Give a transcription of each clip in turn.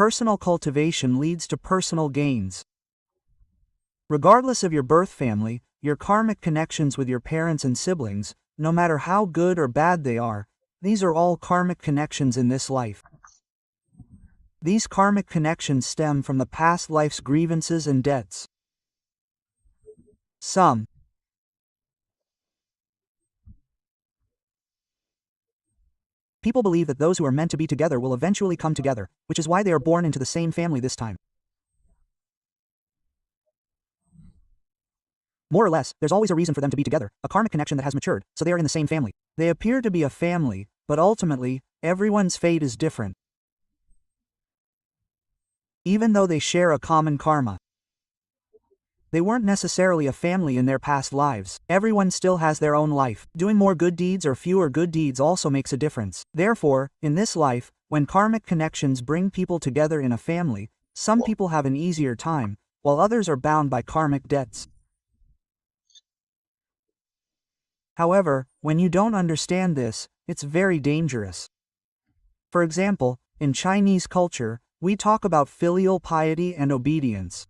Personal cultivation leads to personal gains. Regardless of your birth family, your karmic connections with your parents and siblings, no matter how good or bad they are, these are all karmic connections in this life. These karmic connections stem from the past life's grievances and debts. Some people believe that those who are meant to be together will eventually come together, which is why they are born into the same family this time. More or less, there's always a reason for them to be together, a karmic connection that has matured, so they are in the same family. They appear to be a family, but ultimately, everyone's fate is different. Even though they share a common karma, they weren't necessarily a family in their past lives. Everyone still has their own life. Doing more good deeds or fewer good deeds also makes a difference. Therefore, in this life, when karmic connections bring people together in a family, some people have an easier time, while others are bound by karmic debts. However, when you don't understand this, it's very dangerous. For example, in Chinese culture, we talk about filial piety and obedience.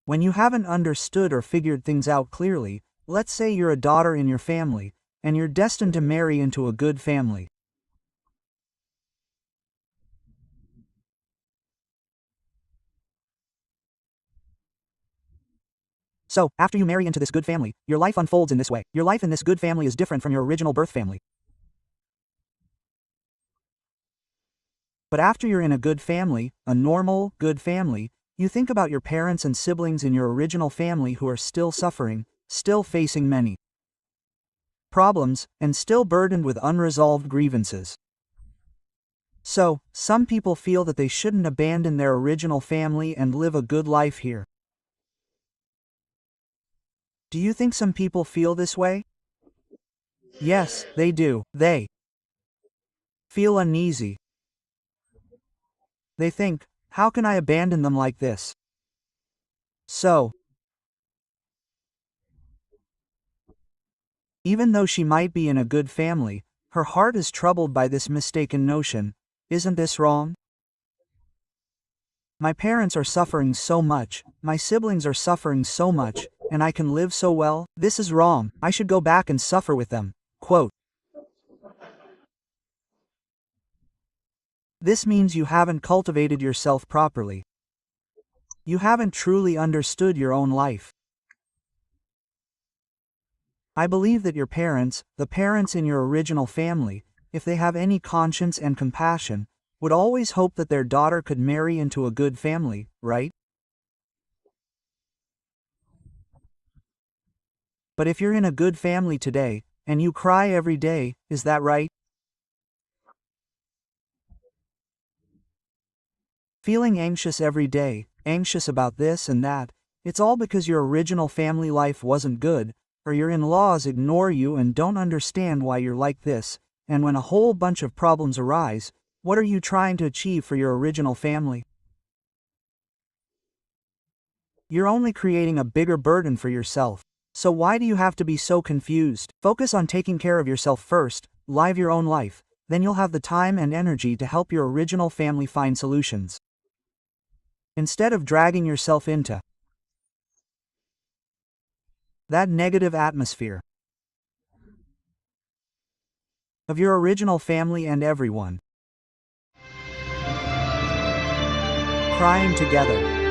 When you haven't understood or figured things out clearly, let's say you're a daughter in your family, and you're destined to marry into a good family. So, after you marry into this good family, your life unfolds in this way. Your life in this good family is different from your original birth family. But after you're in a good family, a normal, good family, you think about your parents and siblings in your original family who are still suffering, still facing many problems, and still burdened with unresolved grievances. So, some people feel that they shouldn't abandon their original family and live a good life here. Do you think some people feel this way? Yes, they do. They feel uneasy. They think, how can I abandon them like this? So, even though she might be in a good family, her heart is troubled by this mistaken notion. Isn't this wrong? My parents are suffering so much, my siblings are suffering so much, and I can live so well. This is wrong. I should go back and suffer with them. Quote. This means you haven't cultivated yourself properly. You haven't truly understood your own life. I believe that your parents, the parents in your original family, if they have any conscience and compassion, would always hope that their daughter could marry into a good family, right? But if you're in a good family today, and you cry every day, is that right? Feeling anxious every day, anxious about this and that, it's all because your original family life wasn't good, or your in-laws ignore you and don't understand why you're like this, and when a whole bunch of problems arise, what are you trying to achieve for your original family? You're only creating a bigger burden for yourself. So why do you have to be so confused? Focus on taking care of yourself first, live your own life, then you'll have the time and energy to help your original family find solutions. Instead of dragging yourself into that negative atmosphere of your original family and everyone crying together.